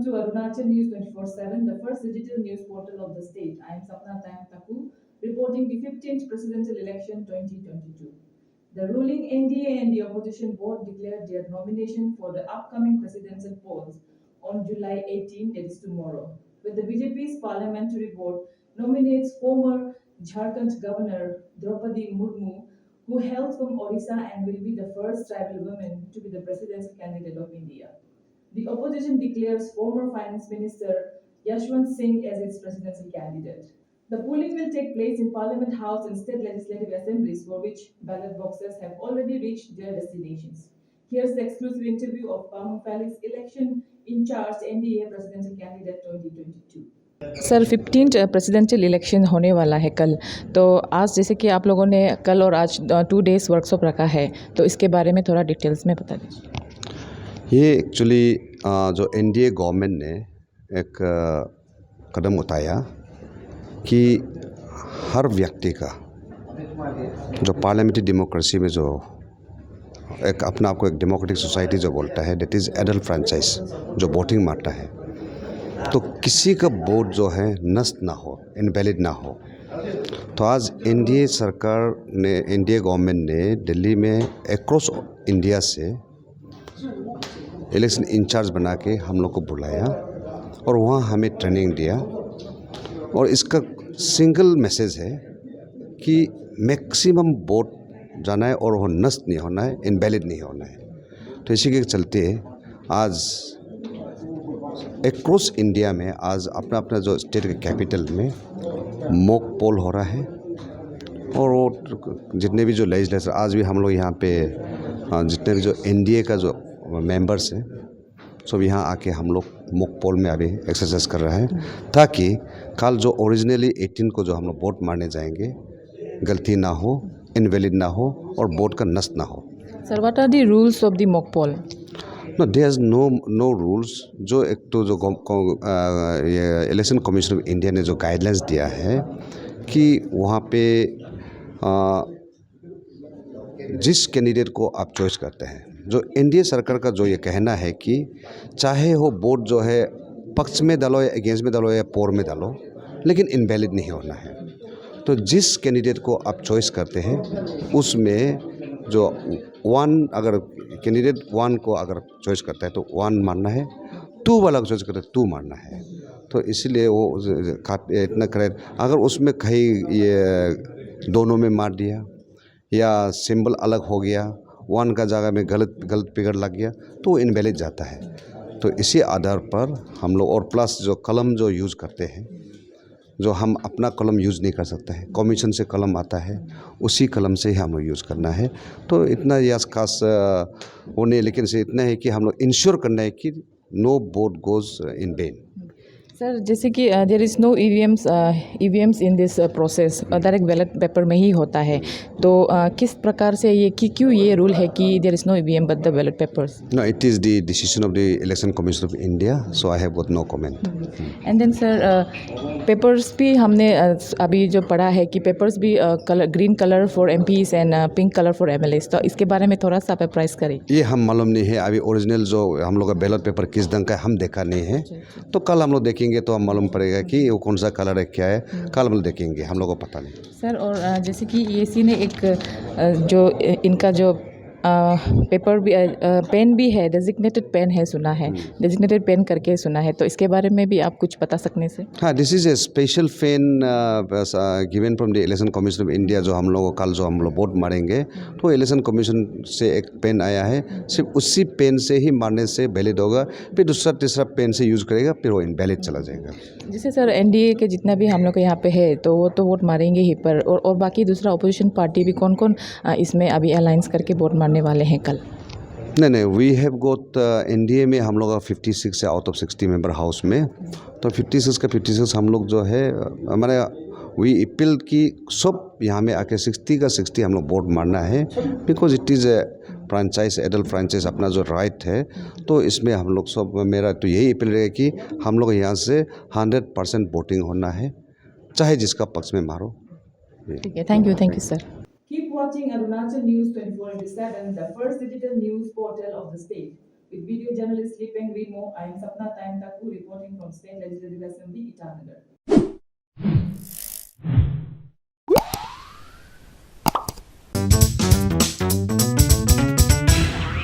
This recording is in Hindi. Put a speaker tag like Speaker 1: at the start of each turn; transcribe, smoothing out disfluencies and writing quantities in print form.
Speaker 1: welcome to Arunachal News 24/7, the first digital news portal of the state. I am Sapna Taku, reporting the 15th presidential election 2022. The ruling NDA and the opposition both declared their nomination for the upcoming presidential polls on July 18, that is tomorrow. With the BJP's parliamentary board nominates former Jharkhand Governor Draupadi Murmu, who hails from Odisha and will be the first tribal woman to be the presidential candidate of India. The opposition declares former Finance Minister Yashwant Singh as its presidential candidate. The polling will take place in Parliament House and state legislative assemblies, for which ballot boxes have already reached their destinations. Here's the exclusive interview of Pamuk Felix, election in charge NDA presidential candidate 2022.
Speaker 2: Sir 15 presidential election होने वाला है कल, तो आज जैसे कि आप लोगों ने कल और आज 2 डेज़ वर्कशॉप रखा है, तो इसके बारे में थोड़ा डिटेल्स में बता दीजिए।
Speaker 3: ये एक्चुअली जो एनडीए गवर्नमेंट ने एक कदम उठाया कि हर व्यक्ति का जो पार्लियामेंट्री डेमोक्रेसी में जो एक अपना आपको एक डेमोक्रेटिक सोसाइटी जो बोलता है, दैट इज़ एडल्ट फ्रेंचाइज, जो वोटिंग मारता है, तो किसी का वोट जो है नष्ट ना हो, इनवैलिड ना हो। तो आज एनडीए सरकार ने, एनडीए गवर्नमेंट ने दिल्ली में अक्रॉस इंडिया से इलेक्शन इंचार्ज बना के हम लोग को बुलाया और वहाँ हमें ट्रेनिंग दिया। और इसका सिंगल मैसेज है कि मैक्सिमम वोट जाना है और वो नष्ट नहीं होना है, इनवैलिड नहीं होना है। तो इसी के चलते आज अक्रॉस इंडिया में आज अपना अपना जो स्टेट के कैपिटल में मॉक पोल हो रहा है। और वो जितने भी जो लेजिस्लेचर आज भी हम लोग यहाँ पे जितने भी जो एनडीए का जो मेंबर्स हैं, सब यहाँ आके हम लोग मॉक पोल में अभी एक्सरसाइज कर रहा है, ताकि कल जो ओरिजिनली 18 को जो हम लोग वोट मारने जाएंगे गलती ना हो, इनवैलिड ना हो और वोट का नष्ट ना हो।
Speaker 2: Sir, what are the rules of the mock poll?
Speaker 3: No, there is no rules. जो एक तो जो ये इलेक्शन कमीशन ऑफ इंडिया ने जो गाइडलाइंस दिया है कि वहाँ पे जिस कैंडिडेट को आप चॉइस करते हैं, जो एनडीए सरकार का जो ये कहना है कि चाहे वो वोट जो है पक्ष में डालो या अगेंस्ट में डालो या पोर में डालो, लेकिन इनवैलिड नहीं होना है। तो जिस कैंडिडेट को आप चॉइस करते हैं उसमें जो अगर कैंडिडेट 1 को अगर चॉइस करता है तो 1 मारना है, 2 वाला को चॉइस करता है 2 मारना है। तो इसलिए वो काफ़ी इतना करे, अगर उसमें कहीं ये दोनों में मार दिया या सिंबल अलग हो गया, 1 का जगह में गलत फिगर लग गया, तो वो इनवैलिड जाता है। तो इसी आधार पर हम लोग, और प्लस जो कलम जो यूज़ करते हैं, जो हम अपना कलम यूज़ नहीं कर सकते हैं, कमीशन से कलम आता है, उसी कलम से ही हम लोग यूज़ करना है। तो इतना यस खास वो नहीं, लेकिन से इतना है कि हम लोग इंश्योर करना है कि no vote goes in vain.
Speaker 2: Sir, जैसे कि there is no EVMs in this process, direct ballot paper में ही होता है, तो किस प्रकार से ये कि क्यों ये रूल है कि there is no EVM but the ballot papers?
Speaker 3: No, it is the decision of the election commission of India, so I have got no comment.
Speaker 2: And then sir, papers भी हमने अभी जो पढ़ा है कि पेपर्स भी green colour for MPs and pink colour for MLAs, तो इसके बारे में थोड़ा सा आप प्राइस करें।
Speaker 3: ये हम मालूम नहीं है, अभी ओरिजिनल जो हम लोग का बैलेट पेपर किस ढंग का हम देखा नहीं है। तो कल हम लोग देखेंगे तो हम मालूम पड़ेगा कि वो कौन सा कलर है, क्या है, कल हम लोग देखेंगे, हम लोग को पता नहीं।
Speaker 2: सर, और जैसे कि ईसी ने एक जो इनका जो पेपर भी पेन भी है, डेजिग्नेटेड पेन है, सुना है, डेजिग्नेटेड पेन करके सुना है, तो इसके बारे में भी आप कुछ बता सकने से?
Speaker 3: हाँ, this is a special pen given from the election commission of India. जो हम लोग कल जो हम लोग वोट मारेंगे, तो इलेक्शन कमीशन से एक पेन आया है, सिर्फ उसी पेन से ही मारने से वैलिड होगा, फिर दूसरा तीसरा पेन से यूज़ करेगा, फिर वो इनवैलिड चला जाएगा।
Speaker 2: जैसे सर, एनडीए के जितना भी हम लोग यहाँ पे है, तो वो तो वोट मारेंगे ही, पर और बाकी दूसरा अपोजिशन पार्टी भी कौन कौन इसमें अभी अलायंस करके वोट मारने वाले हैं कल?
Speaker 3: नहीं, वी हैव गोट एनडीए में हम लोग 56 है आउट ऑफ 60 मेंबर हाउस में। तो 56 का 56 हम लोग जो है हमारे वी अपील की सब यहाँ में आके 60 का 60 हम लोग वोट मारना है, because it is a franchise, adult franchise, अपना जो राइट है। तो इसमें हम लोग सब, मेरा तो यही अपील रहेगा कि हम लोग यहाँ से 100% वोटिंग होना है, चाहे जिसका पक्ष में मारो।
Speaker 2: ठीक है, thank you sir.
Speaker 1: Keep watching Arunachal News 24/7, the first digital news portal of the state. With video journalist Lipeng Rimo, I am Sapna Taku reporting from State Legislative Assembly, Itanagar.